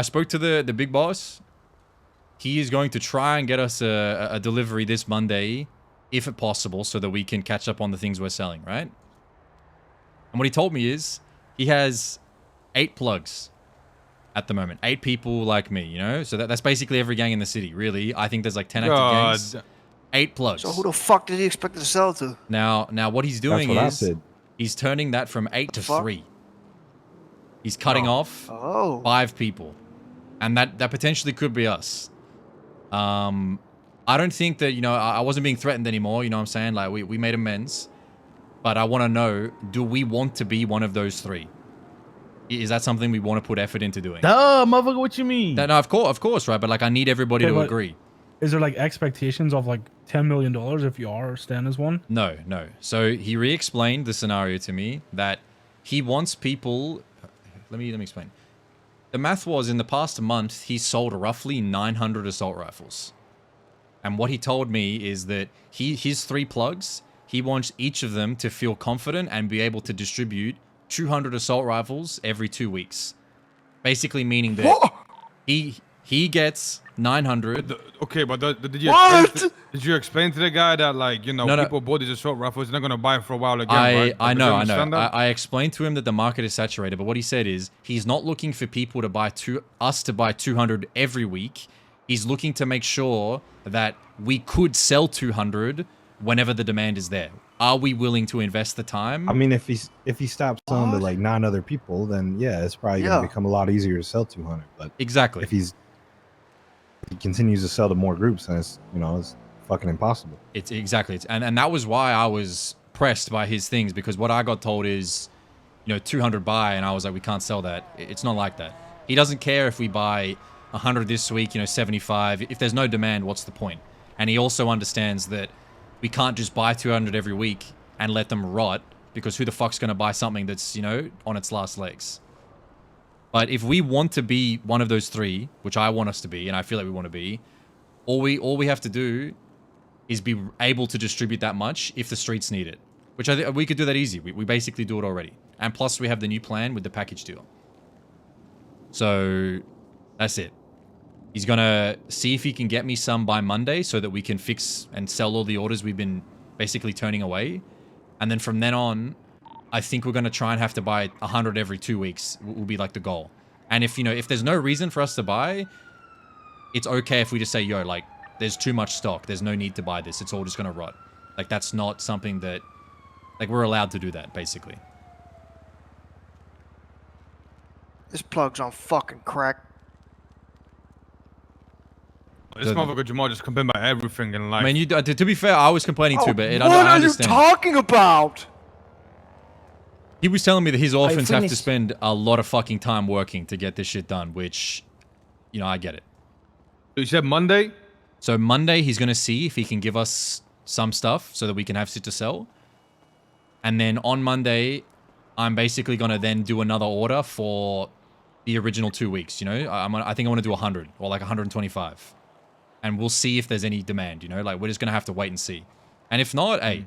I spoke to the big boss. He is going to try and get us a delivery this Monday, if possible, so that we can catch up on the things we're selling, right? And what he told me is he has 8 plugs at the moment. 8 people like me, you know? So that's basically every gang in the city, really. I think there's like 10 active gangs. 8 plugs. So who the fuck did he expect to sell to? Now what he's doing is he's turning that from 8 to 3. He's cutting off 5 people. And that potentially could be us. I don't think that, you know, I wasn't being threatened anymore, you know what I'm saying? Like, we made amends. But I want to know, do we want to be one of those 3? Is that something we want to put effort into doing? Duh, motherfucker, what you mean? No, of course, right? But, like, I need everybody to agree. Is there, like, expectations of, like, $10 million if you are stand as one? No. So, he re-explained the scenario to me that he wants people... Let me explain. The math was, in the past month, he sold roughly 900 assault rifles. And what he told me is that his 3 plugs, he wants each of them to feel confident and be able to distribute 200 assault rifles every 2 weeks. Basically meaning that he gets 900. Okay, but did you explain to the guy that, like, you know, people bought these assault rifles, they're not going to buy it for a while again, right? I know. I explained to him that the market is saturated, but what he said is he's not looking for people to buy us to buy 200 every week. He's looking to make sure that we could sell 200 whenever the demand is there. Are we willing to invest the time? I mean, if he stops selling to like 9 other people, then yeah, it's probably gonna become a lot easier to sell 200. But exactly, if he continues to sell to more groups, then it's, you know, it's fucking impossible. It's and that was why I was pressed by his things, because what I got told is, you know, 200 buy, and I was like, we can't sell that. It's not like that. He doesn't care if we buy 100 this week, you know, 75. If there's no demand, what's the point? And he also understands that we can't just buy 200 every week and let them rot, because who the fuck's going to buy something that's, you know, on its last legs? But if we want to be one of those 3, which I want us to be, and I feel like we want to be, all we have to do is be able to distribute that much if the streets need it. Which I think we could do that easy. We basically do it already. And plus we have the new plan with the package deal. So that's it. He's going to see if he can get me some by Monday so that we can fix and sell all the orders we've been basically turning away. And then from then on, I think we're going to try and have to buy 100 every 2 weeks will be like the goal. And if, you know, if there's no reason for us to buy, it's okay if we just say, yo, like, there's too much stock. There's no need to buy this. It's all just going to rot. Like, that's not something that, like, we're allowed to do that, basically. This plug's on fucking crack. This motherfucker Jamal just complained about everything in life. I mean, to be fair, I was complaining too, but what are you talking about? He was telling me that his orphans have to spend a lot of fucking time working to get this shit done, which, you know, I get it. You said Monday? So Monday, he's going to see if he can give us some stuff so that we can have shit to sell. And then on Monday, I'm basically going to then do another order for the original 2 weeks, you know? I think I want to do 100 or like 125. And we'll see if there's any demand, you know? Like, we're just going to have to wait and see. And if not, hey,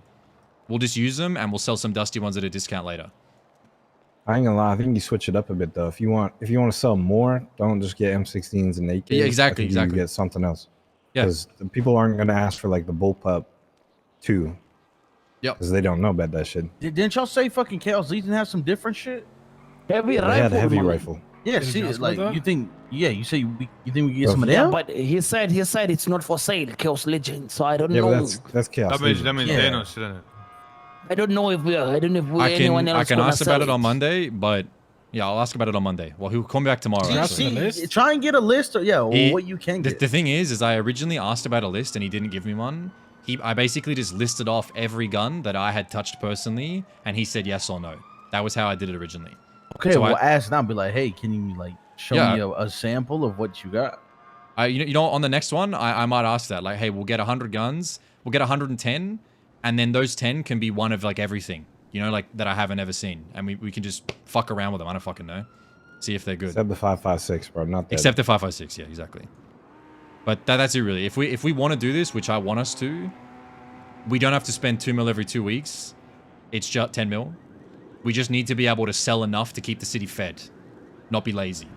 we'll just use them and we'll sell some dusty ones at a discount later. I ain't gonna lie, I think you switch it up a bit though. If you want to sell more, don't just get M16s and AKs. Yeah, exactly. You get something else. Yeah. Because people aren't gonna ask for like the bullpup 2. Yep. Because they don't know about that shit. Didn't y'all say fucking Chaos Legion have some different shit? Heavy rifle. They had a heavy rifle. Yeah, see, like you think? Yeah, you say you think we can get some of them? Yeah, but he said it's not for sale, Chaos Legend. So I don't know. Yeah, that's Chaos. That means they don't sit in it. I don't know if anyone else. I can ask about it on Monday, but yeah, I'll ask about it on Monday. Well, he'll come back tomorrow. Try and get a list, or what you can get. The thing is I originally asked about a list and he didn't give me one. I basically just listed off every gun that I had touched personally, and he said yes or no. That was how I did it originally. Okay, so well, ask now. Be like, hey, can you like show me a sample of what you got? You know, on the next one, I might ask that. Like, hey, we'll get 100 guns. We'll get 110. And then those 10 can be one of like everything, you know, like that I haven't ever seen. And we can just fuck around with them. I don't fucking know. See if they're good. Except the 5.56, bro. Not that. Except the 5.56. Yeah, exactly. But that's it really. If we want to do this, which I want us to, we don't have to spend 2 mil every 2 weeks. It's just 10 mil. We just need to be able to sell enough to keep the city fed, not be lazy.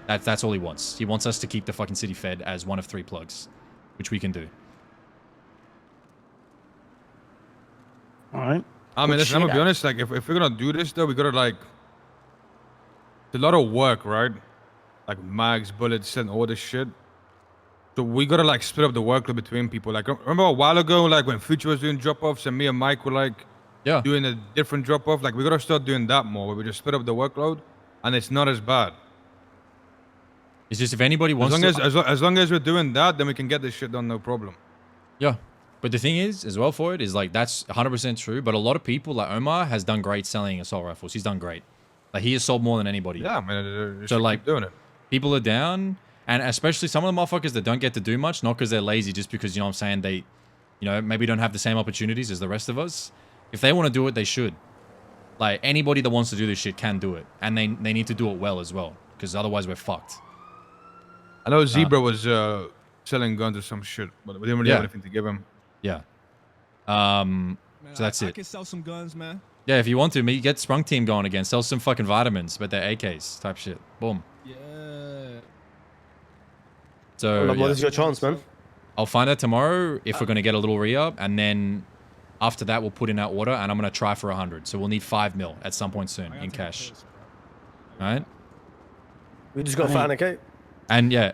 That's all he wants. He wants us to keep the fucking city fed as one of 3 plugs, which we can do. All right. I mean, listen, I'm gonna be honest. Like, if we're gonna do this, though, we gotta like. It's a lot of work, right? Like mags, bullets, and all this shit. So we gotta like split up the workload between people. Like, remember a while ago, like when Future was doing drop-offs and me and Mike were like doing a different drop-off. Like, we gotta start doing that more. Where we just split up the workload, and it's not as bad. It's just if anybody wants as long as we're doing that, then we can get this shit done, no problem. Yeah. But the thing is, as well for it, is like, that's 100% true. But a lot of people, like Omar, has done great selling assault rifles. He's done great. Like, he has sold more than anybody. Yeah, man. So, like, doing it. People are down. And especially some of the motherfuckers that don't get to do much, not because they're lazy, just because, you know what I'm saying, they, you know, maybe don't have the same opportunities as the rest of us. If they want to do it, they should. Like, anybody that wants to do this shit can do it. And they need to do it well as well. Because otherwise, we're fucked. I know Zebra was selling guns or some shit, but we didn't really have anything to give him. Yeah. Man, so that's it. I can sell some guns, man. Yeah, if you want to, get Sprung Team going again. Sell some fucking vitamins, but they're AKs type shit. Boom. Yeah. So, what is your chance, man? I'll find out tomorrow if we're going to get a little re-up, and then after that, we'll put in our order, and I'm going to try for 100. So we'll need 5 mil at some point soon in cash. All right? We just got 500k. And yeah,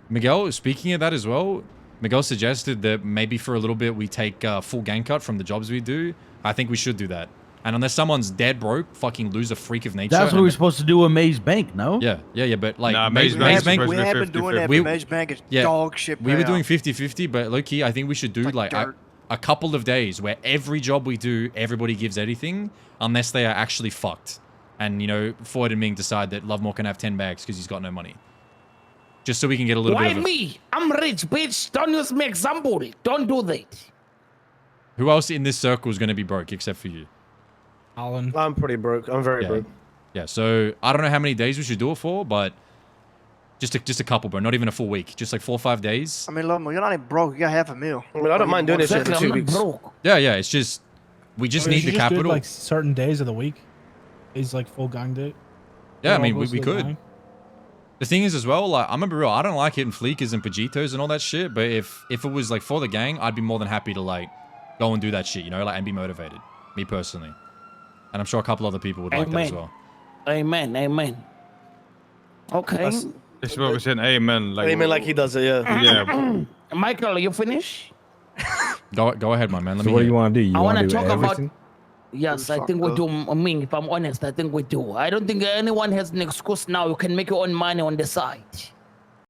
Miguel, speaking of that as well, Miguel suggested that maybe for a little bit we take full gang cut from the jobs we do. I think we should do that. And unless someone's dead broke, fucking lose a freak of nature. That's what we're supposed to do in Maze Bank, no? Yeah, but like Maze Bank, we have been doing that. Maze Bank is dog shit. We were doing 50-50, but low key, I think we should do like a couple of days where every job we do, everybody gives anything, unless they are actually fucked. And you know, Floyd and Ming decide that Lovemore can have 10 bags because he's got no money. Just so we can get a little bit of Why me? I'm rich, bitch. Don't use me example. Don't do that. Who else in this circle is going to be broke except for you? Alan. I'm pretty broke. I'm very broke. Yeah, so I don't know how many days we should do it for, but just a couple, bro. Not even a full week. Just like 4 or 5 days. I mean, Lomo, you're not even broke. You got half a meal. I mean, I don't mind doing this shit for 2 weeks. Yeah, it's just we just need the capital. Do it, like certain days of the week. Is like full gang day. Yeah, I mean we could. Gang. The thing is as well, like I'm gonna be real, I don't like hitting fleekers and pajitos and all that shit, but if it was like for the gang, I'd be more than happy to like go and do that shit, you know, like and be motivated. Me personally. And I'm sure a couple other people would like that as well. Amen. Okay. This is what we're saying, amen. Like, amen like he does it, yeah. Yeah. Michael, you finish? Go ahead, my man. So what do you want to do? You want to do talk everything? about... Yes, I think we do. I mean, if I'm honest, I think we do. I don't think anyone has an excuse now. You can make your own money on the side.